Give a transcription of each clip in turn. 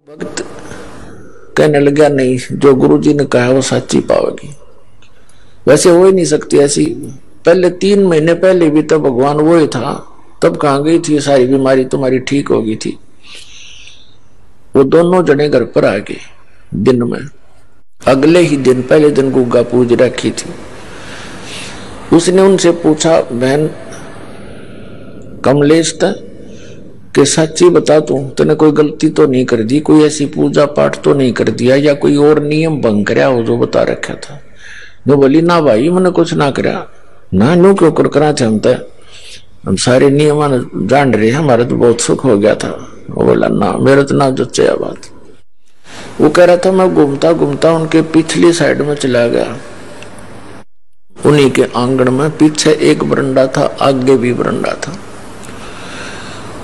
भक्त कहने लगा नहीं, जो गुरुजी ने कहा वो सच्ची पाओगी। वैसे हो ही नहीं सकती ऐसी। पहले 3 महीने पहले भी तो भगवान वो ही था, तब कहाँ गई थी सारी बीमारी तुम्हारी ठीक हो गई थी। वो दोनों जने घर पर आ गए दिन में। अगले ही दिन पहले दिन गुग्गा पूज रखी थी। उसने उनसे पूछा, बहन कमलेश था कि सच्ची बता तूने कोई गलती तो नहीं कर दी, कोई ऐसी पूजा पाठ तो नहीं कर दिया या कोई और नियम भंग कराया हो जो बता रखा था। वो बोली ना भाई मैंने कुछ ना कराया ना, न्यू क्यों कर करा थे हम सारे नियम जान रहे हैं, हमारा तो बहुत सुख हो गया था। वो बोला ना मेरा तो ना जच्चा बात। वो कह रहा था मैं घूमता घूमता उनके पिछली साइड में चला गया, उन्हीं के आंगन में। पीछे एक बरंडा था, आगे भी बरंडा था।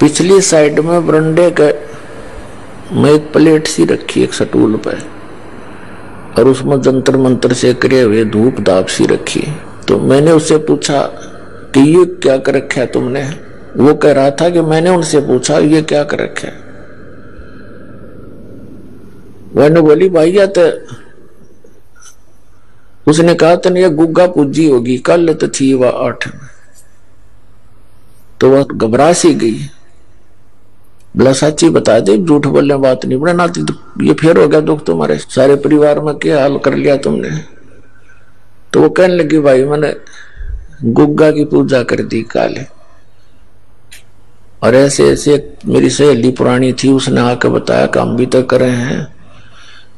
पिछली साइड में बरंडे के में एक प्लेट सी रखी एक स्टूल पे, और उसमें जंतर मंत्र से करे हुए धूप दाप सी रखी। तो मैंने उससे पूछा कि ये क्या कर रखा है तुमने। वो कह रहा था कि मैंने उनसे पूछा ये क्या कर रखा है। मैंने बोली भैया तो उसने कहा तेने ये गुग्गा पूजी होगी, कल तो थी वह 8 में। तो वह घबरा सी गई, बोला सच्ची बता दे, झूठ बोलने बात नहीं बना। तो ये फिर हो गया दुख तुम्हारे सारे परिवार में, क्या हाल कर लिया तुमने। तो वो कहने लगी भाई मैंने गुग्गा की पूजा कर दी काले, और ऐसे ऐसे मेरी सहेली पुरानी थी उसने आके बताया काम भी तो करे हैं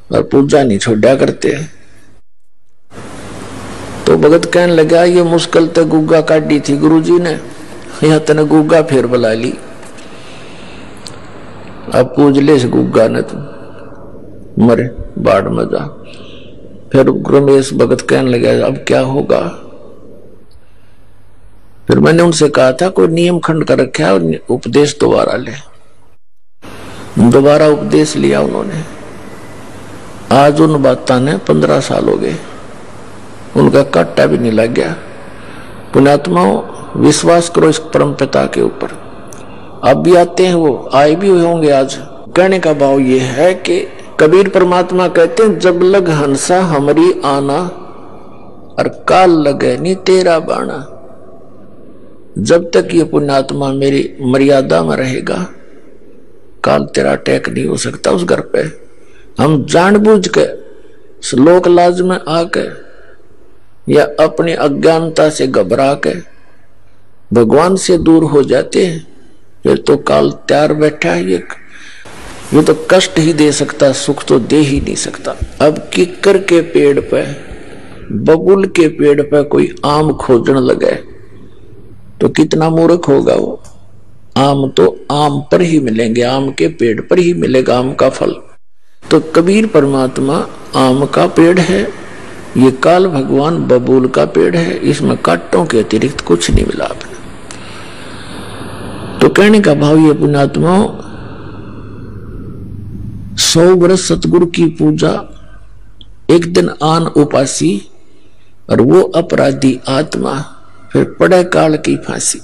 और पूजा नहीं छोड़ा करते। तो भगत कहने लगा ये मुश्किल तो गुग्गा काटी थी गुरुजी ने, यहाँ तेने गुग्गा फिर बुला ली, अब पूज ले इस गुग्गा ने, तुम मरे बाढ़ में जा। फिर रमेश भगत कहने लगा अब क्या होगा। फिर मैंने उनसे कहा था कोई नियम खंड कर रखा है, उपदेश दोबारा ले। दोबारा उपदेश लिया उन्होंने। आज उन बातों ने 15 साल हो गए, उनका काटा भी नहीं लग गया। पुण्यात्माओं विश्वास करो इस परम पिता के ऊपर। अब भी आते हैं, वो आए भी हुए होंगे आज। कहने का भाव ये है कि कबीर परमात्मा कहते हैं जब लग हंसा हमारी आना और काल लगे नी तेरा बाणा। जब तक ये पुण्यात्मा मेरी मर्यादा में रहेगा काल तेरा अटैक नहीं हो सकता उस घर पे। हम जानबूझ के श्लोक लाज में आके या अपनी अज्ञानता से घबरा के भगवान से दूर हो जाते हैं, फिर तो काल तैयार बैठा है। ये तो कष्ट ही दे सकता, सुख तो दे ही नहीं सकता। अब किक्कर के पेड़ पे बबुल के पेड़ पे कोई आम खोजने लगे तो कितना मूर्ख होगा वो। आम तो आम पर ही मिलेंगे, आम के पेड़ पर ही मिलेगा आम का फल। तो कबीर परमात्मा आम का पेड़ है, ये काल भगवान बबूल का पेड़ है, इसमें कांटों के अतिरिक्त कुछ नहीं मिला आपने। तो कहने का भाव ये पुण्यात्मा 100 वर्ष सतगुरु की पूजा, एक दिन आन उपासी और वो अपराधी आत्मा, फिर पड़े काल की फांसी।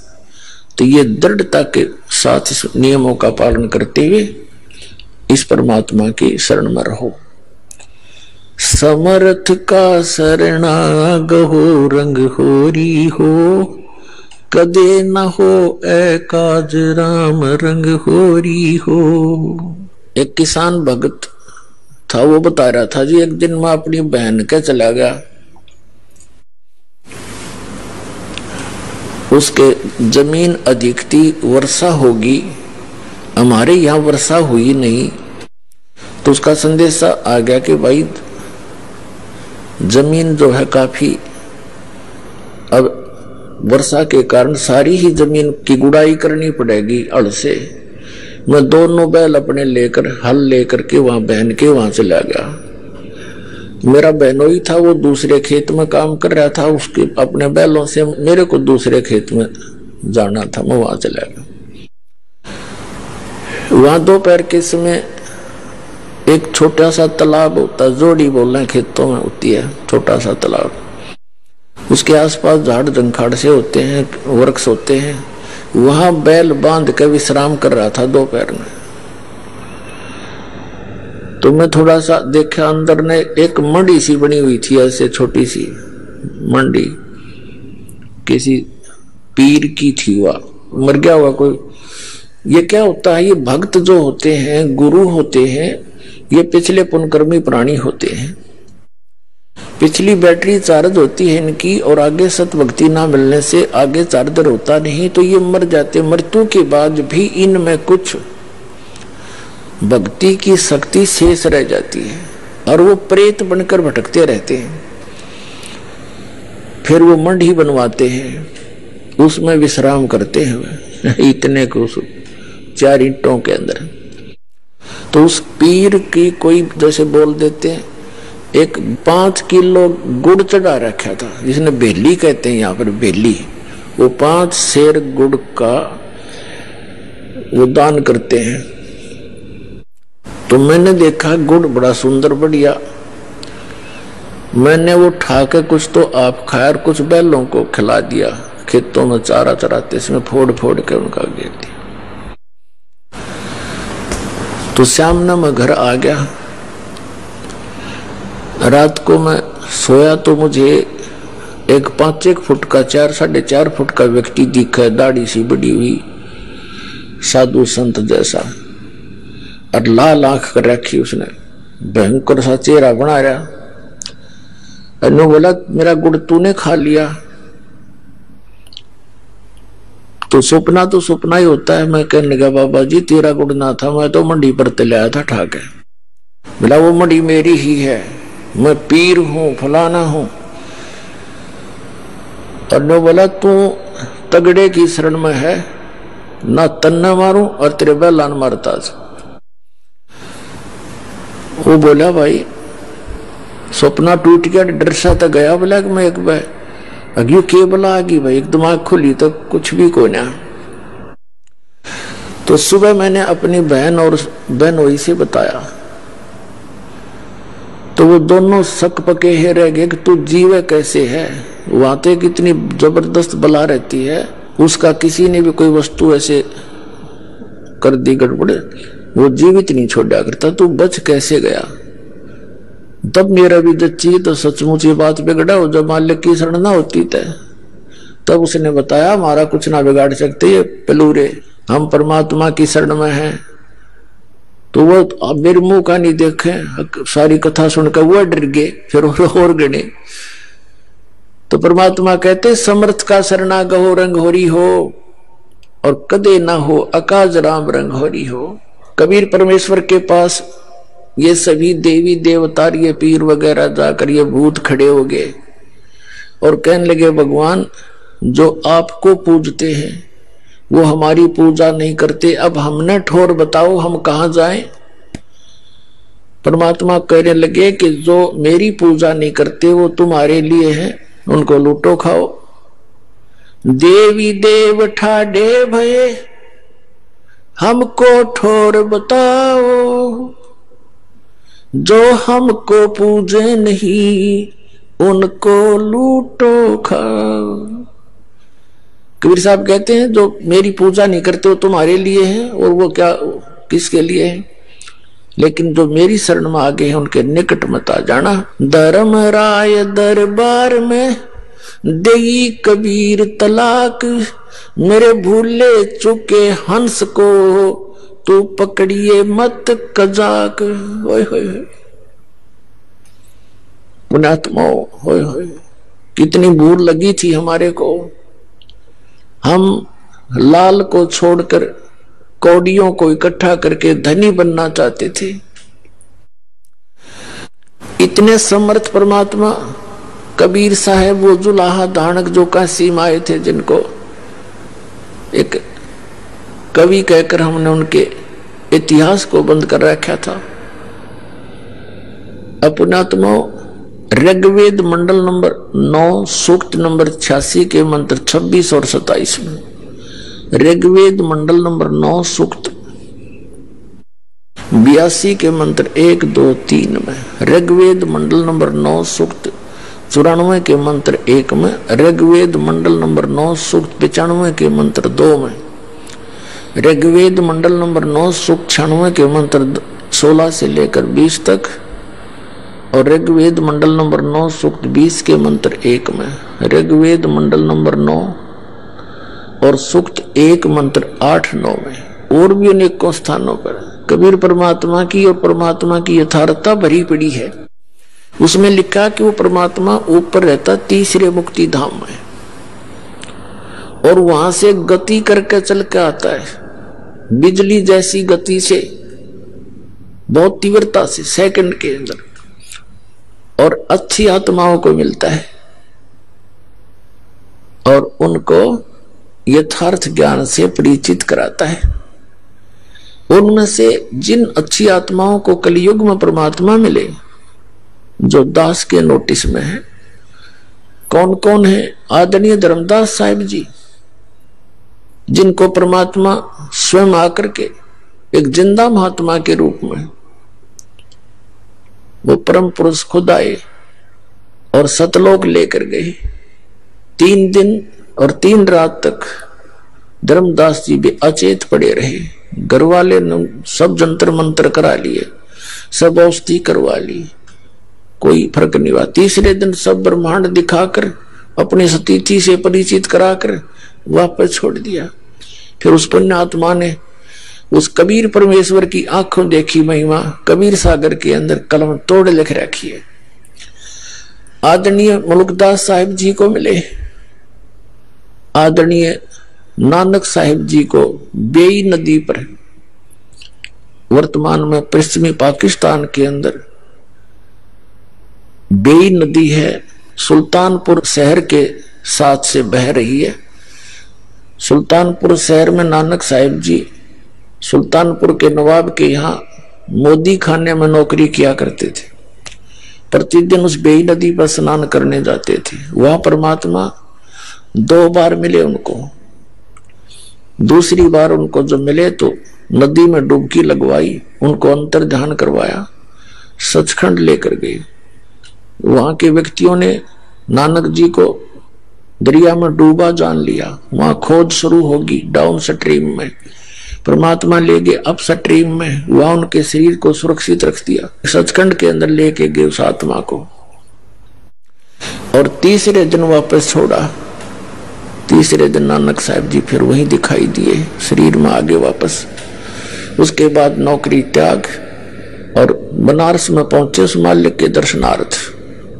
तो ये दृढ़ता के साथ इस नियमों का पालन करते हुए इस परमात्मा की शरण में रहो। समर्थ का शरणागहो रंग होरी हो, कदे न हो ए काज राम रंग होरी हो। एक किसान भगत था, वो बता रहा था जी एक दिन मैं अपनी बहन के चला गया, उसके जमीन अधिक थी, वर्षा होगी, हमारे यहाँ वर्षा हुई नहीं। तो उसका संदेशा आ गया कि भाई जमीन जो है काफी, अब वर्षा के कारण सारी ही जमीन की गुड़ाई करनी पड़ेगी हल से। मैं दोनों बैल अपने लेकर हल लेकर के वहां बहन के वहां चला गया। मेरा बहनोई था, वो दूसरे खेत में काम कर रहा था, उसके अपने बैलों से मेरे को दूसरे खेत में जाना था, मैं वहां चला गया। वहां दोपहर के समय एक छोटा सा तालाब होता, जोड़ी बोल रहे खेतों में होती है छोटा सा तालाब, उसके आसपास झाड़ जंखाड़ से होते हैं, वृक्ष होते हैं। वहां बैल बांध के विश्राम कर रहा था दोपहर में। तो मैं थोड़ा सा देखा, अंदर ने एक मंडी सी बनी हुई थी, ऐसे छोटी सी मंडी, किसी पीर की थी, वह मर गया हुआ कोई। ये क्या होता है, ये भक्त जो होते हैं, गुरु होते हैं, ये पिछले पुण्यकर्मी प्राणी होते हैं। पिछली बैटरी चार्ज होती है इनकी, और आगे सत भक्ति ना मिलने से आगे चार्जर होता नहीं, तो ये मर जाते। मृत्यु के बाद भी इनमें कुछ भक्ति की शक्ति शेष रह जाती है, और वो प्रेत बनकर भटकते रहते हैं। फिर वो मंडी बनवाते हैं, उसमें विश्राम करते हैं इतने को 4 ईंटों के अंदर। तो उस पीर की कोई जैसे बोल देते हैं, एक 5 किलो गुड़ चढ़ा रखा था, जिसने बेली कहते हैं यहाँ पर, बेली। वो 5 सेर गुड़ का वो दान करते हैं। तो मैंने देखा गुड़ बड़ा सुंदर बढ़िया, मैंने वो उठा के कुछ तो आप खाया और कुछ बैलों को खिला दिया। खेतों में चारा चराते इसमें फोड़ फोड़ के उनका गिर दिया। तो शाम ने मैं घर आ गया। रात को मैं सोया तो मुझे एक 5-1 फुट का 4-4.5 फुट का व्यक्ति दिखा, दाढ़ी सी बड़ी हुई, साधु संत जैसा, और लाल आंख कर रखी उसने, भयंकर सा चेहरा बना रहा। अनु बोला, मेरा गुड़ तूने खा लिया? तो सपना ही होता है। मैं कहने लगा, बाबा जी तेरा गुड़ ना था, मैं तो मंडी पर ते लाया था ठाके। बोला, वो मंडी मेरी ही है, मैं पीर हूं, फलाना हूं। अनु बोला, तू तगड़े की शरण में है, ना तन्ना मारूं और तेरे बैलान मारता। वो बोला, भाई सपना टूट गया, डर सा तो गया। बोला कि मैं एक बार अग्यू के बोला आगी भाई, एक दिमाग खुली तो कुछ भी को ना। तो सुबह मैंने अपनी बहन और बहनोई से बताया, तो वो दोनों शक पके है रह गए कि तू जीवे कैसे है। वहां तो कितनी जबरदस्त बला रहती है, उसका किसी ने भी कोई वस्तु ऐसे कर दी गड़बड़, वो जीवित नहीं छोड़ा करता, तू बच कैसे गया। तब मेरा भी जच्ची तो सचमुच ये बात बिगड़ा हो, जब मालिक की शरण ना होती तब उसने बताया, हमारा कुछ ना बिगाड़ सकते ये पलूरे, हम परमात्मा की शरण में हैं। तो वो अब मेरे मुंह का नहीं देखे, सारी कथा सुनकर वो डर गए, फिर और गणे। तो परमात्मा कहते, समर्थ का शरणा गहो रंग होरी हो, और कदे ना हो अकाज राम रंग होरी हो। कबीर परमेश्वर के पास ये सभी देवी देवता, ये पीर वगैरह जाकर ये भूत खड़े हो गए और कहने लगे, भगवान जो आपको पूजते हैं वो हमारी पूजा नहीं करते, अब हमने ठोर बताओ हम कहां जाएं। परमात्मा कहने लगे कि जो मेरी पूजा नहीं करते वो तुम्हारे लिए हैं, उनको लूटो खाओ। देवी देव ठाडे भये हमको ठोर बताओ, जो हमको पूजे नहीं उनको लूटो खाओ। कबीर साहब कहते हैं, जो मेरी पूजा नहीं करते वो तुम्हारे लिए हैं, और वो क्या किसके लिए है, लेकिन जो मेरी शरण में आ गए हैं उनके निकट मत आ जाना। धर्म राय दरबार में देई कबीर तलाक, मेरे भूले चुके हंस को तू पकड़िए मत कजाक। होय होय पुण्यात्मा, होय होय कितनी भूल लगी थी हमारे को। हम लाल को छोड़कर कौड़ियों को इकट्ठा करके धनी बनना चाहते थे। इतने समर्थ परमात्मा कबीर साहब, वो जुलाहा दानक जो काशी में आए थे, जिनको एक कवि कहकर हमने उनके इतिहास को बंद कर रखा था। अपनात्मा ऋग्वेद मंडल नंबर 9 सूक्त नंबर 86 के मंत्र 26 और 27 में, ऋग्वेद मंडल नंबर 9 सूक्त 82 के मंत्र 1, 2, 3 में, ऋग्वेद मंडल नंबर 9 सूक्त 94 के मंत्र 1 में, ऋग्वेद मंडल नंबर 9 सूक्त 95 के मंत्र 2 में, ऋग्वेद मंडल नंबर 9 सूक्त 96 के मंत्र 16 से लेकर 20 तक और ऋग्वेद मंडल नंबर 9 सूक्त 20 के मंत्र 1 में, ऋग्वेद मंडल नंबर 9 और सूक्त 1 मंत्र 8-9 में और भी अनेकों स्थानों पर कबीर परमात्मा की और परमात्मा की यथार्थता भरी पड़ी है। उसमें लिखा कि वो परमात्मा ऊपर रहता तीसरे मुक्ति धाम में और वहां से गति करके चल के आता है, बिजली जैसी गति से, बहुत तीव्रता से, सेकंड के अंदर, और अच्छी आत्माओं को मिलता है और उनको यथार्थ ज्ञान से परिचित कराता है। उनमें से जिन अच्छी आत्माओं को कलयुग में परमात्मा मिले, जो दास के नोटिस में है, कौन कौन है? आदरणीय धर्मदास साहिब जी, जिनको परमात्मा स्वयं आकर के एक जिंदा महात्मा के रूप में, वो परम पुरुष खुद आए और सतलोक लेकर गए। 3 दिन और 3 रात तक धर्मदास जी भी अचेत पड़े रहे। घर वाले ने सब जंतर मंत्र करा लिए, सब औषधि करवा ली, कोई फर्क नहीं हुआ। तीसरे दिन सब ब्रह्मांड दिखाकर अपनी स्थिति से परिचित कराकर वापस छोड़ दिया। फिर उस पुण्य आत्मा ने उस कबीर परमेश्वर की आंखों देखी महिमा कबीर सागर के अंदर कलम तोड़ लिख रखी है। आदरणीय मुल्कदास साहिब जी को मिले, आदरणीय नानक साहिब जी को बेई नदी पर, वर्तमान में पश्चिमी पाकिस्तान के अंदर बेई नदी है, सुल्तानपुर शहर के साथ से बह रही है। सुल्तानपुर शहर में नानक साहिब जी सुल्तानपुर के नवाब के यहाँ मोदी खाने में नौकरी किया करते थे। प्रतिदिन उस बेई नदी पर स्नान करने जाते थे। वह परमात्मा 2 बार मिले उनको। दूसरी बार उनको जब मिले तो नदी में डुबकी लगवाई, उनको अंतर ध्यान करवाया, सचखंड लेकर गए। वहां के व्यक्तियों ने नानक जी को दरिया में डूबा जान लिया। वहां खोज शुरू होगी डाउन स्ट्रीम में, परमात्मा ले गए अप स्ट्रीम में। वहां उनके शरीर को सुरक्षित रख दिया, सचखंड के अंदर लेके गए उस आत्मा को और तीसरे दिन वापस छोड़ा। तीसरे दिन नानक साहिब जी फिर वहीं दिखाई दिए, शरीर में आगे वापस। उसके बाद नौकरी त्याग और बनारस में पहुंचे उस मालिक के दर्शनार्थ।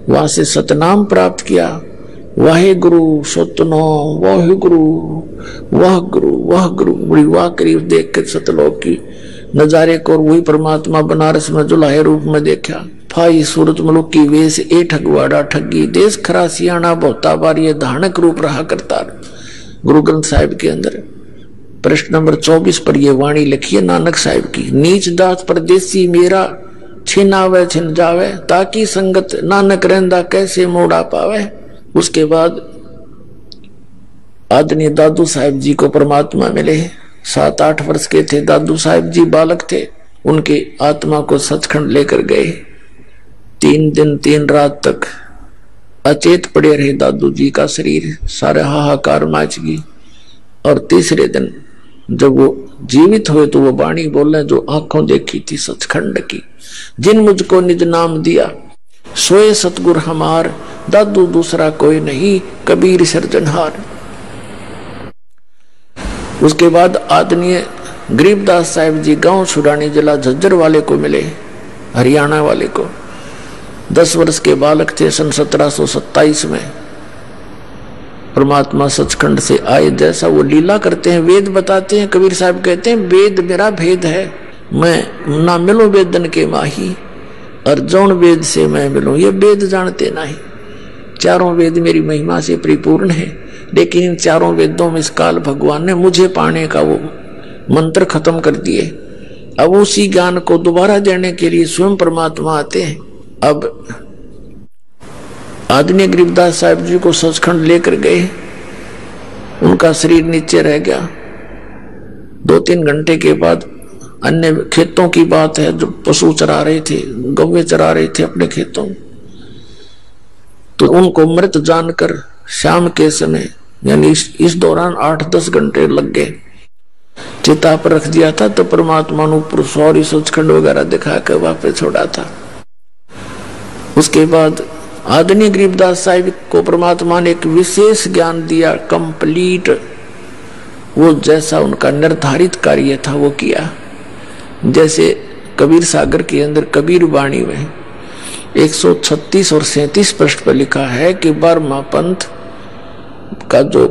वहां से सतनाम प्राप्त किया, वाहे गुरु सतनो वाहे गुरु वाह गुरु वाह गुरु। बड़ी वाह करीब देख के सतलोक की नजारे को, और वही परमात्मा बनारस में जुलाहे रूप में देखा। फाई सूरत मुलुक की वेश ए ठगवाड़ा ठगी, देश खरा सियाणा बहुता बार, ये धानक रूप रहा करता। गुरु ग्रंथ साहिब के अंदर प्रश्न नंबर 24 पर यह वाणी लिखी है नानक साहिब की। नीच दास परदेसी मेरा, छिनावे छिन जावे, ताकि संगत नानक रहंदा कैसे मोड़ा पावे। उसके बाद आदरणीय दादू साहिब जी को परमात्मा मिले। 7-8 वर्ष के थे दादू साहिब जी, बालक थे। उनके आत्मा को सचखंड लेकर गए। 3 दिन 3 रात तक अचेत पड़े रहे दादू जी का शरीर, सारे हाहाकार मच गई। और तीसरे दिन जब वो जीवित हुए तो वो वाणी बोले जो आंखों देखी थी सचखंड की। जिन मुझको निज नाम दिया सोए सतगुर हमार, दादू दूसरा कोई नहीं कबीर सिरजनहार। उसके बाद आदरणीय गरीबदास साहिब जी गांव छुड़ानी जिला झज्जर वाले को मिले, हरियाणा वाले को। 10 वर्ष के बालक थे सन 1727 में। परमात्मा सचखंड से आए, जैसा वो लीला करते हैं, वेद बताते हैं। कबीर साहब कहते हैं वेद मेरा भेद है, मैं ना मिलूं वेदन के माही, और जौन वेद से मैं मिलूं ये वेद जानते नहीं। चारों वेद मेरी महिमा से परिपूर्ण है, लेकिन इन चारों वेदों में इस काल भगवान ने मुझे पाने का वो मंत्र खत्म कर दिए। अब उसी ज्ञान को दोबारा देने के लिए स्वयं परमात्मा आते हैं। अब आदरणीय गरीबदास साहिब जी को सचखंड लेकर गए, उनका शरीर नीचे रह गया। 2-3 घंटे के बाद अन्य खेतों की बात है, जो पशु चरा रहे थे, गौवे चरा रहे थे अपने खेतों, तो उनको मृत जानकर शाम के समय यानी इस दौरान 8-10 घंटे लग गए। चिता पर रख दिया था तो परमात्मा ने ऊपर सौरी सचखंड वगैरह दिखा कर वापस छोड़ा था। उसके बाद आदरणीय गरीबदास साहिब को परमात्मा ने एक विशेष ज्ञान दिया, कंप्लीट। वो जैसा उनका निर्धारित कार्य था वो किया। जैसे कबीर सागर के अंदर कबीर वाणी में 136 और 37 पृष्ठ पर लिखा है कि बर्मा पंथ का जो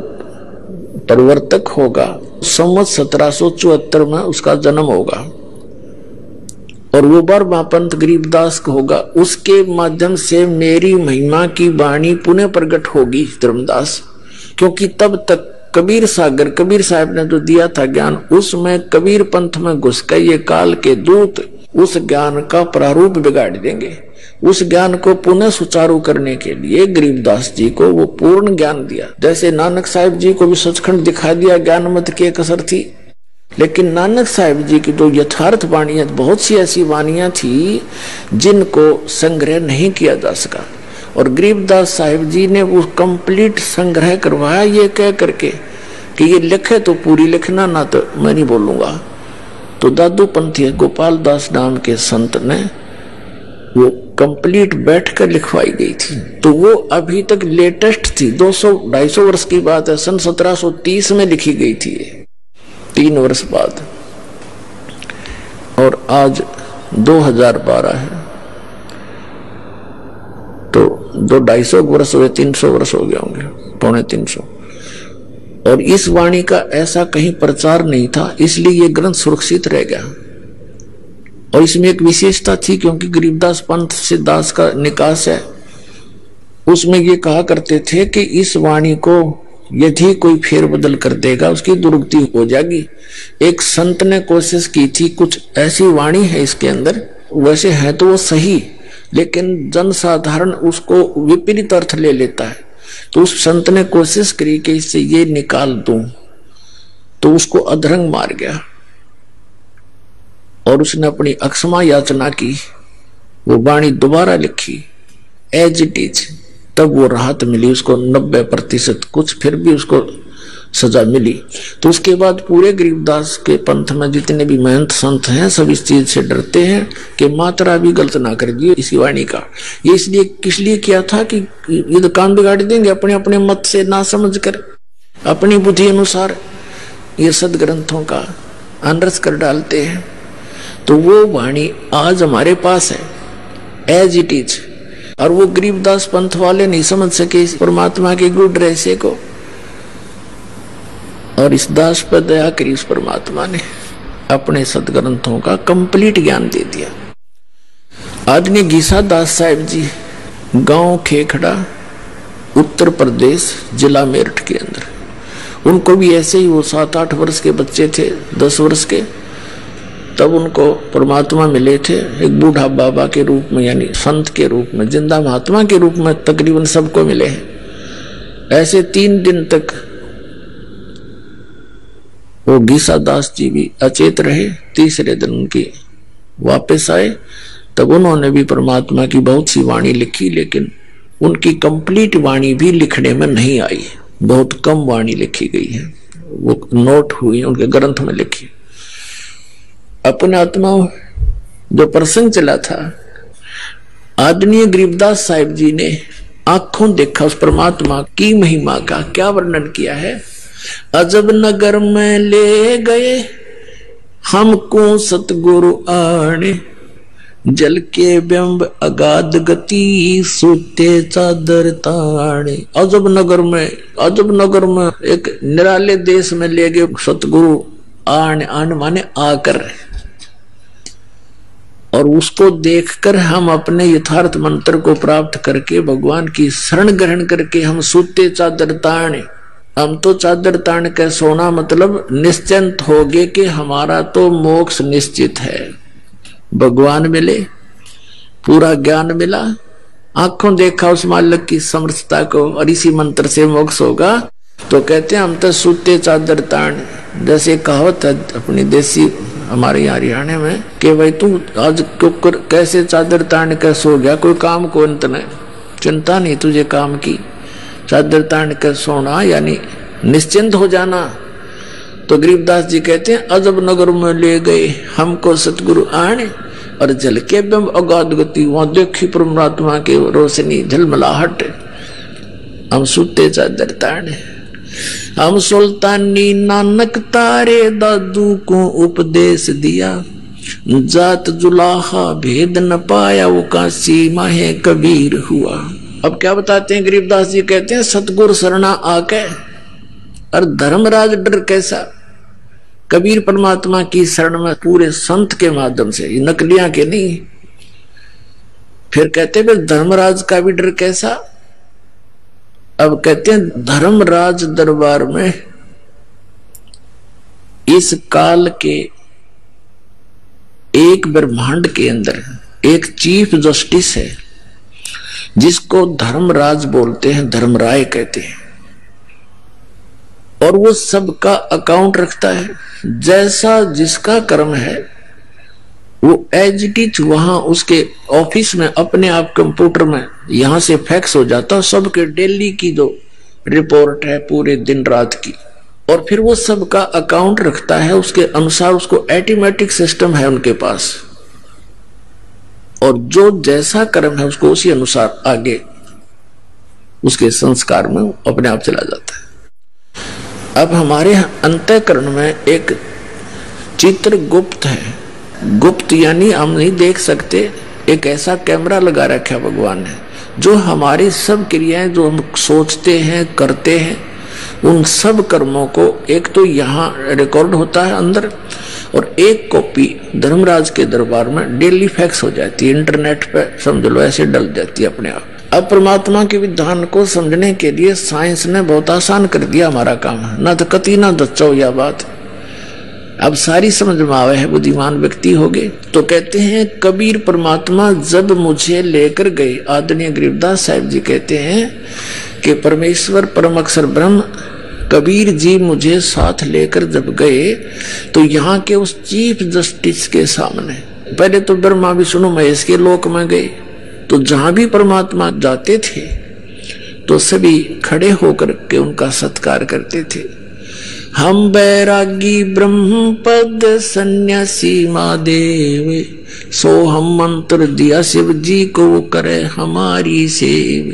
प्रवर्तक होगा संवत 1774 में उसका जन्म होगा और वो बर्मा पंथ गरीबदास का होगा। उसके माध्यम से मेरी महिमा की वाणी पुनः प्रकट होगी धर्मदास, क्योंकि तब तक कबीर सागर कबीर साहब ने जो दिया था ज्ञान, उसमें कबीर पंथ में घुस कर ये काल के दूत उस ज्ञान का प्रारूप बिगाड़ देंगे। उस ज्ञान को पुनः सुचारू करने के लिए गरीबदास जी को वो पूर्ण ज्ञान दिया। जैसे नानक साहिब जी को भी सचखंड दिखा दिया, ज्ञान मत की कसर थी, लेकिन नानक साहिब जी की जो यथार्थ वाणियां, बहुत सी ऐसी वाणियां थी जिनको संग्रह नहीं किया जा सका, और गरीबदास साहिब जी ने वो कंप्लीट संग्रह करवाया ये कह करके कि ये लिखे तो पूरी लिखना, ना तो मैं नहीं बोलूंगा। तो दादू पंथी गोपाल दास नाम के संत ने वो कंप्लीट बैठकर लिखवाई गई थी। तो वो अभी तक लेटेस्ट थी, 200-250 वर्ष की बात है। सन 1730 में लिखी गई थी, 3 वर्ष बाद, और आज 2012 है, तो 250 वर्ष हुए, 300 वर्ष हो गए होंगे, 250। और इस वाणी का ऐसा कहीं प्रचार नहीं था, इसलिए ये ग्रंथ सुरक्षित रह गया। और इसमें एक विशेषता थी, क्योंकि गरीबदास पंथ से दास का निकास है, उसमें ये कहा करते थे कि इस वाणी को यदि कोई फेरबदल कर देगा उसकी दुर्गति हो जाएगी। एक संत ने कोशिश की थी, कुछ ऐसी वाणी है इसके अंदर, वैसे है तो वो सही, लेकिन जनसाधारण उसको विपरीत अर्थ ले लेता है। तो उस संत ने कोशिश करी कि इससे ये निकाल दूं, तो उसको अधरंग मार गया और उसने अपनी अक्षमा याचना की, वो वाणी दोबारा लिखी एज इट इज, तब वो राहत मिली उसको 90%, कुछ फिर भी उसको सजा मिली। तो उसके बाद पूरे गरीबदास के पंथ में जितने भी महंत संत हैं सब इस चीज से डरते हैं कि मात्रा भी गलत ना कर दिए इसी वाणी का। ये इसलिए किस लिए किया था कि ये तो काम बिगाड़ देंगे, अपने अपने मत से ना समझ कर अपनी बुद्धि अनुसार ये सदग्रंथों का अनरस कर डालते हैं। तो वो वाणी आज हमारे पास है एज इट इज, और वो गरीबदास पंथ वाले नहीं समझ सके परमात्मा के गुण रहस्य को, और इस दास पर दया करी उस परमात्मा ने अपने सदग्रंथों का कंप्लीट ज्ञान दे दिया। आदरणीय गीसा दास साहिब जी, गांव खेखड़ा, उत्तर प्रदेश, जिला मेरठ के अंदर, उनको भी ऐसे ही वो 7-8 वर्ष के बच्चे थे, 10 वर्ष के, तब उनको परमात्मा मिले थे एक बूढ़ा बाबा के रूप में, यानी संत के रूप में, जिंदा महात्मा के रूप में तकरीबन सबको मिले हैं। ऐसे 3 दिन तक वो गीसा दास जी भी अचेत रहे। तीसरे दिन उनकी वापस आए, तब उन्होंने भी परमात्मा की बहुत सी वाणी लिखी, लेकिन उनकी कंप्लीट वाणी भी लिखने में नहीं आई, बहुत कम वाणी लिखी गई है, वो नोट हुई उनके ग्रंथ में लिखी। अपने आत्मा जो प्रसंग चला था, आदरणीय गरीबदास साहिब जी ने आंखों देखा उस परमात्मा की महिमा का। क्या वर्णन किया है, अजब नगर में ले गए हमको सतगुरु आने, जल के बिंब अगाध गति सूते चादर ताने। अजब नगर में एक निराले देश में ले गए सतगुरु, आने माने आकर, और उसको देखकर हम अपने यथार्थ मंत्र को प्राप्त करके भगवान की शरण ग्रहण करके हम सूते चादर ताने। हम तो चादर तान के सोना, मतलब निश्चिंत हो गए कि हमारा तो मोक्ष निश्चित है, भगवान मिले, पूरा ज्ञान मिला, आंखों देखा उस मालिक की समर्थता को, और इसी मंत्र से मोक्ष होगा। तो कहते हैं हम तो सूते चादर तान, जैसे कहावत है अपनी देसी हमारे यहाँ हरियाणा में कि भाई तू आज कुकर कैसे चादर तान के सो गया, कोई काम को अंत नहीं, चिंता नहीं तुझे काम की, चादर तान के सोना यानी निश्चिंत हो जाना। तो गरीबदास जी कहते हैं अजब नगर में ले गए हमको सतगुरु आने, और जल के बिंब अगाध गति, वहां देखी परमात्मा के रोशनी झलमलाहट, हम सुते चादर ताने। हम सुल्तानी नानक तारे दादू को उपदेश दिया, जात जुलाहा भेद न पाया वो काशी माहे कबीर हुआ। अब क्या बताते हैं गरीबदास जी, कहते हैं सतगुरु शरणा आके और धर्मराज डर कैसा। कबीर परमात्मा की शरण में पूरे संत के माध्यम से, ये नकलियां के नहीं। फिर कहते हैं धर्मराज का भी डर कैसा। अब कहते हैं धर्मराज दरबार में इस काल के एक ब्रह्मांड के अंदर एक चीफ जस्टिस है जिसको धर्मराज बोलते हैं, धर्मराय कहते हैं, और वो सबका अकाउंट रखता है। जैसा जिसका कर्म है वो एज इट इज वहां उसके ऑफिस में अपने आप कंप्यूटर में यहां से फैक्स हो जाता है सबके डेली की जो रिपोर्ट है पूरे दिन रात की, और फिर वो सबका अकाउंट रखता है उसके अनुसार। उसको ऑटोमेटिक सिस्टम है उनके पास, और जो जैसा कर्म है उसको उसी अनुसार आगे उसके संस्कार में अपने आप चला जाता है। अब हमारे अंतःकरण में एक चित्र गुप्त है। गुप्त यानी हम नहीं देख सकते, एक ऐसा कैमरा लगा रखा है भगवान ने जो हमारी सब क्रियाएं जो हम सोचते हैं करते हैं उन सब कर्मों को एक तो यहाँ रिकॉर्ड होता है अंदर, और एक कॉपी धर्मराज के दरबार में डेली फैक्स हो जाती है, इंटरनेट पे समझ लो ऐसे डल जाती है अपने आप। अब परमात्मा के विधान को समझने के लिए साइंस ने बहुत आसान कर दिया हमारा काम, ना तो कति ना दच्चो या बात। अब सारी समझ में आवे है, बुद्धिमान व्यक्ति हो गए। तो कहते हैं कबीर परमात्मा जब मुझे लेकर गए, आदरणीय गरीबदास साहिब जी कहते हैं कि परमेश्वर परम अक्षर ब्रह्म कबीर जी मुझे साथ लेकर जब गए तो यहाँ के उस चीफ जस्टिस के सामने, पहले तो ब्रह्मा विष्णु महेश के लोक में गए, तो जहां भी परमात्मा जाते थे तो सभी खड़े होकर के उनका सत्कार करते थे। हम बैरागी ब्रह्म पद सन्यासी महादेव, सो हम मंत्र दिया शिव जी को करे हमारी सेव।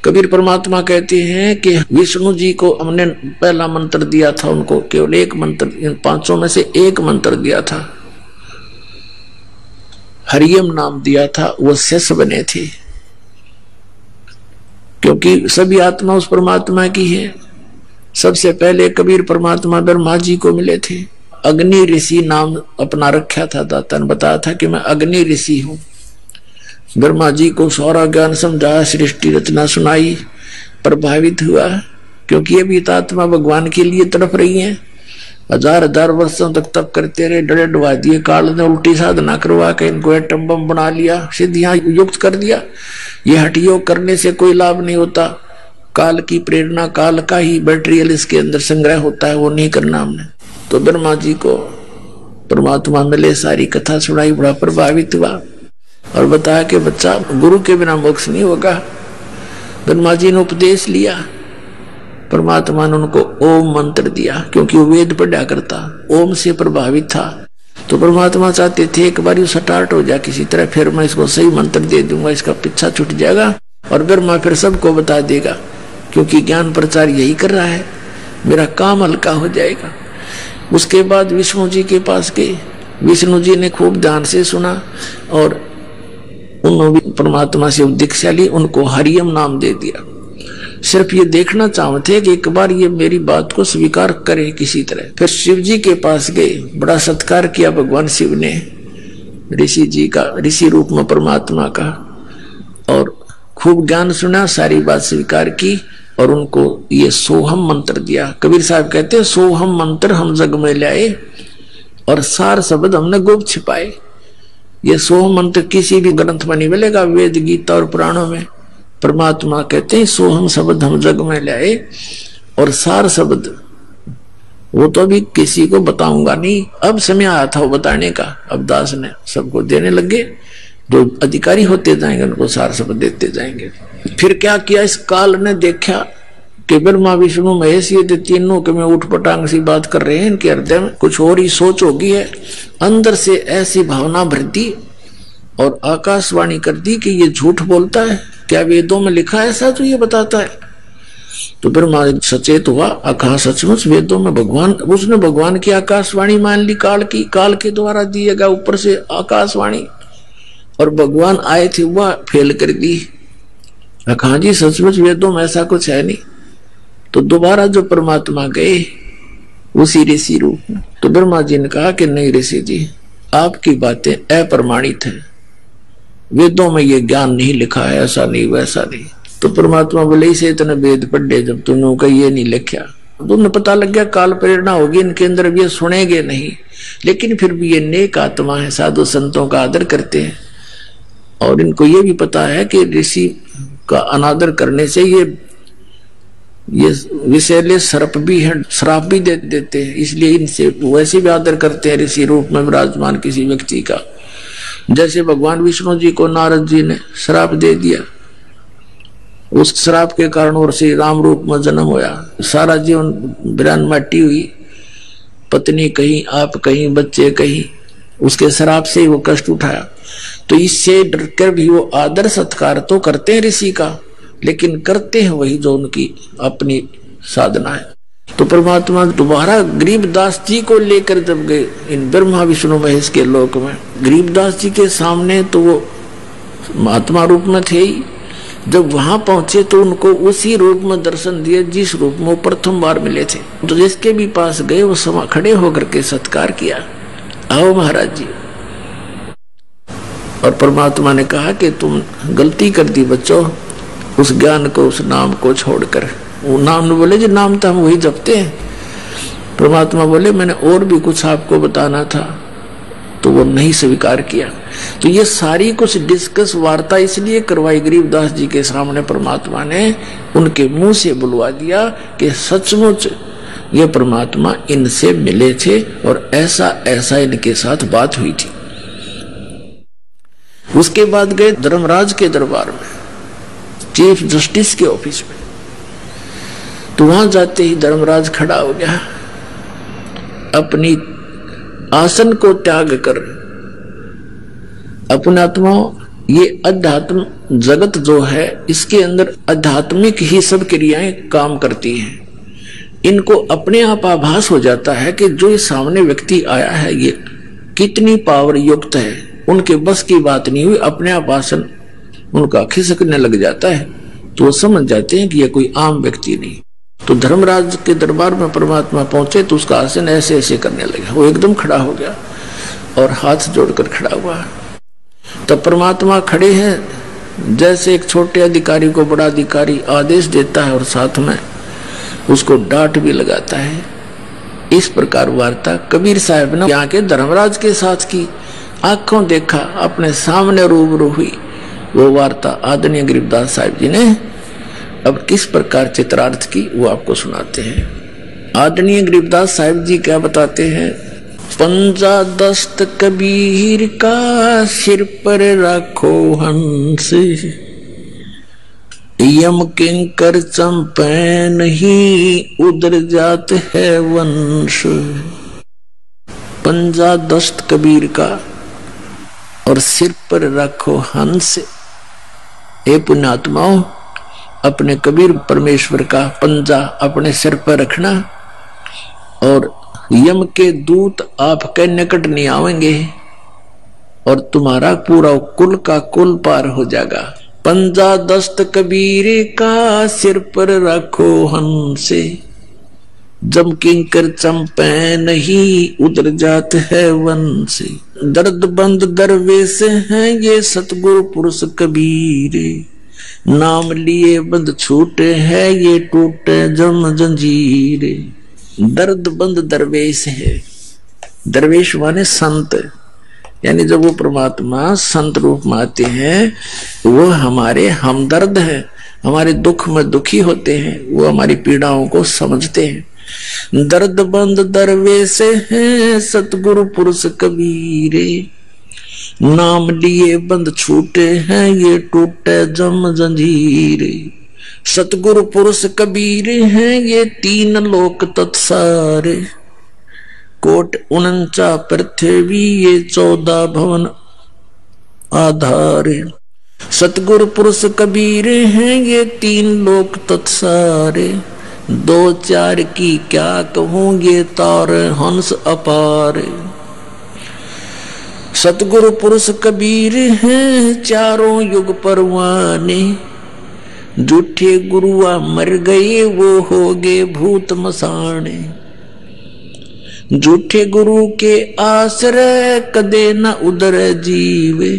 कबीर परमात्मा कहते हैं कि विष्णु जी को हमने पहला मंत्र दिया था, उनको केवल एक मंत्र, इन 500 में से एक मंत्र दिया था, हरियम नाम दिया था, वो शेष बने थे क्योंकि सभी आत्मा उस परमात्मा की है। सबसे पहले कबीर परमात्मा ब्रह्मा जी को मिले थे, अग्नि ऋषि नाम अपना रखा था, दाता ने बताया था कि मैं अग्नि ऋषि हूं। ब्रह्मा जी को सारा ज्ञान समझाया, सृष्टि रचना सुनाई, प्रभावित हुआ क्योंकि ये भी आत्मा भगवान के लिए तड़प रही है। हजार हजार वर्षों तक तप करते रहे, डरे डुबा दिए, काल ने उल्टी साधना करवा के इनको एटम बम बना लिया, सिद्धियां युक्त कर दिया। ये हठ योग करने से कोई लाभ नहीं होता, काल की प्रेरणा, काल का ही मटेरियल इसके अंदर संग्रह होता है, वो नहीं करना हमने। तो ब्रह्मा जी को परमात्मा मिले, सारी कथा सुनाई, बड़ा प्रभावित हुआ और बताया कि बच्चा गुरु के बिना मोक्ष नहीं होगा। ब्रह्मा जी ने उपदेश लिया, परमात्मा ने उनको ओम मंत्र दिया क्योंकि वो वेद पढ़ा करता, ओम से प्रभावित था। तो परमात्मा चाहते थे एक बार स्टार्ट हो जाए किसी तरह, फिर मैं इसको सही मंत्र दे दूंगा, इसका पीछा छूट जाएगा और ब्रह्मा फिर सबको बता देगा क्योंकि ज्ञान प्रचार यही कर रहा है, मेरा काम हल्का हो जाएगा। उसके बाद विष्णु जी के पास गए, विष्णु जी ने खूब ध्यान से सुना और उन्होंने परमात्मा से दीक्षा ली, उनको हरियम नाम दे दिया। सिर्फ ये देखना चाहते कि एक बार ये मेरी बात को स्वीकार करे किसी तरह। फिर शिव जी के पास गए, बड़ा सत्कार किया भगवान शिव ने ऋषि जी का, ऋषि रूप में परमात्मा का, और खूब ज्ञान सुना, सारी बात स्वीकार की और उनको ये सोहम मंत्र दिया। कबीर साहब कहते हैं सोहम मंत्र हम जग में लाए और सार शब्द हमने गुप्त छिपाए। ये सोहम मंत्र किसी भी ग्रंथ में नहीं मिलेगा, वेद गीता और पुराणों में। परमात्मा कहते हैं सोहम शब्द हम जग में लाए और सार शब्द वो तो अभी किसी को बताऊंगा नहीं, अब समय आया था वो बताने का, अब दास ने सबको देने लगे, जो अधिकारी होते जाएंगे उनको सार शब्द देते जाएंगे। फिर क्या किया, इस काल ने देखा कि ब्रह्मा विष्णु महेश ये तीनों के में उठ पटांग सी बात कर रहे हैं, इनके हृदय में कुछ और ही सोच होगी है। अंदर से ऐसी भावना भर दी और आकाशवाणी कर दी कि ये झूठ बोलता है, क्या वेदों में लिखा है ऐसा तो ये बताता है। तो ब्रह्मा सचेत हुआ, कहा सचमुच वेदों में भगवान, उसने भगवान की आकाशवाणी मान ली, काल की, काल के द्वारा दिएगा ऊपर से आकाशवाणी, और भगवान आए थे वह फेल कर दी। कहा जी सचमुच वेदों में ऐसा कुछ है नहीं। तो दोबारा जो परमात्मा गए उसी ऋषि रूप में, तो ब्रह्मा जी ने कहा कि नहीं ऋषि जी, आपकी बातें अप्रमाणित है, वेदों में ये ज्ञान नहीं लिखा है, ऐसा नहीं वैसा नहीं। तो परमात्मा बोले इसे इतने वेद पढ़े जब तुमने का ये नहीं लिखा, तुमने पता लग गया काल प्रेरणा होगी इनके अंदर, भी ये सुनेंगे नहीं, लेकिन फिर भी ये नेक आत्मा है, साधु संतों का आदर करते हैं, और इनको ये भी पता है कि ऋषि का अनादर करने से ये विषैले सर्प भी है, श्राप भी देते हैं, इसलिए इनसे वैसे भी आदर करते हैं ऋषि रूप में विराजमान किसी व्यक्ति का। जैसे भगवान विष्णु जी को नारद जी ने श्राप दे दिया, उस श्राप के कारण और श्री राम रूप में जन्म होया, सारा जीवन बिरान माटी हुई, पत्नी कहीं, आप कहीं, बच्चे कहीं, उसके श्राप से ही वो कष्ट उठाया। तो इससे डरकर भी वो आदर सत्कार तो करते हैं ऋषि का, लेकिन करते हैं वही जो उनकी अपनी साधना है। तो परमात्मा दोबारा गरीबदास जी को लेकर जब गए इन ब्रह्मा विष्णु महेश के लोक में, गरीबदास जी के सामने तो वो महात्मा रूप में थे ही, जब वहां पहुंचे तो उनको उसी रूप में दर्शन दिए जिस रूप में वो प्रथम बार मिले थे। तो जिसके भी पास गए वो समा खड़े होकर के सत्कार किया, आओ महाराज जी। और परमात्मा ने कहा कि तुम गलती कर दी बच्चों, उस ज्ञान को, उस नाम को छोड़कर। वो नाम ने बोले जी नाम तो हम वही जपते हैं। परमात्मा बोले मैंने और भी कुछ आपको बताना था, तो वो नहीं स्वीकार किया। तो ये सारी कुछ डिस्कस वार्ता इसलिए करवाई गरीबदास जी के सामने, परमात्मा ने उनके मुंह से बुलवा दिया कि सचमुच ये परमात्मा इनसे मिले थे और ऐसा ऐसा इनके साथ बात हुई थी। उसके बाद गए धर्मराज के दरबार में, चीफ जस्टिस के ऑफिस में। तो वहां जाते ही धर्मराज खड़ा हो गया, अपनी आसन को त्याग कर। अपने आत्माओं, ये अध्यात्म जगत जो है इसके अंदर आध्यात्मिक ही सब क्रियाएं काम करती हैं। इनको अपने आप आभास हो जाता है कि जो ये सामने व्यक्ति आया है ये कितनी पावर युक्त है, उनके बस की बात नहीं हुई, अपने आप आसन उनका खिसकने लग जाता है। तो वो समझ जाते हैं कि ये कोई आम व्यक्ति नहीं। तो धर्मराज के दरबार में परमात्मा पहुंचे तो उसका आसन ऐसे ऐसे करने लगा, वो एकदम खड़ा हो गया और हाथ जोड़कर खड़ा हुआ। तब परमात्मा खड़े हैं जैसे एक छोटे अधिकारी को बड़ा अधिकारी आदेश देता है और साथ में उसको डांट भी लगाता है। इस प्रकार वार्ता कबीर साहब ने यहाँ के धर्मराज के साथ की, आंखों देखा, अपने सामने रूबरू हुई वो वार्ता आदरणीय गरीबदास साहिब जी ने अब किस प्रकार चित्रार्थ की वो आपको सुनाते हैं। आदरणीय गरीबदास साहिब जी क्या बताते हैं, पंजा दस्त कबीर का सिर पर रखो हंस, यम किंकर चंपे नहीं उधर जात है वंश। पंजा दस्त कबीर का और सिर पर रखो हंस। हे पुण्यात्माओं, अपने कबीर परमेश्वर का पंजा अपने सिर पर रखना और यम के दूत आपके निकट नहीं आवेंगे और तुम्हारा पूरा कुल का कुल पार हो जाएगा। पंजा दस्त कबीर का सिर पर रखो हंसे, जम किंकर चंपे नहीं उधर जात है वन से। दर्द बंद दरवेश हैं ये सतगुरु पुरुष कबीर, नाम लिए बंद छूटे हैं ये टूटे जम जंजीर। दर्द बंद दरवेश है, दरवेश माने संत, यानी जब वो परमात्मा संत रूप में आते हैं वो हमारे हमदर्द हैं, हमारे दुख में दुखी होते हैं, वो हमारी पीड़ाओं को समझते हैं। दर्द बंद दरवेश हैं सतगुरु पुरुष कबीरे, नाम लिए बंद छूटे हैं ये टूटे जम जंजीरे। सतगुरु पुरुष कबीर हैं ये तीन लोक तत्सारे, कोट 49 पृथ्वी ये 14 भवन आधारे। सतगुरु पुरुष कबीर हैं ये तीन लोक तत्सारे, 2 4 की क्या कहूं ये तार हंस अपार। सतगुरु पुरुष कबीर हैं चारों युग परवाने, झूठे गुरुआ मर गए वो हो गए भूत मसाने। झूठे गुरु के आश्रय कदे न उदर जीवे,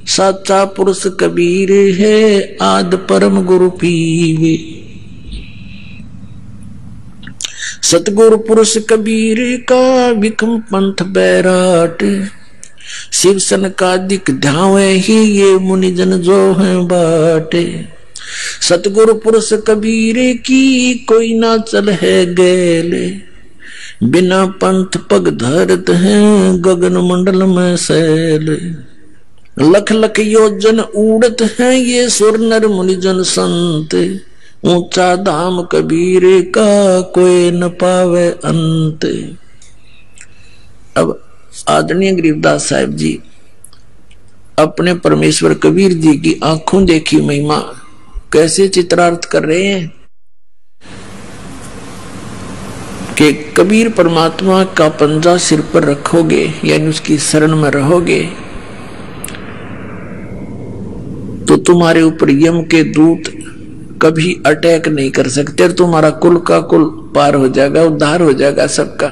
साचा पुरुष कबीर है आद परम गुरु पीवे। सतगुरु पुरुष कबीर का विकम पंथ बैराट, शिव सन का दिक ध्यावे ही ये मुनिजन जो है बाटे। सतगुरु पुरुष कबीर की कोई ना चल है गेले, बिना पंथ पग धरत है गगन मंडल में सैल। लख लख योजन उड़त है ये सुर नर मुनिजन संत, ऊंचा धाम कबीर का कोई न पावे अंत। अब आदरणीय गरीबदास साहिब जी अपने परमेश्वर कबीर जी की आंखों देखी महिमा कैसे चित्रार्थ कर रहे हैं कि कबीर परमात्मा का पंजा सिर पर रखोगे यानी उसकी शरण में रहोगे तो तुम्हारे ऊपर यम के दूत कभी अटैक नहीं कर सकते और तुम्हारा कुल का कुल पार हो जाएगा, उद्धार हो जाएगा सबका।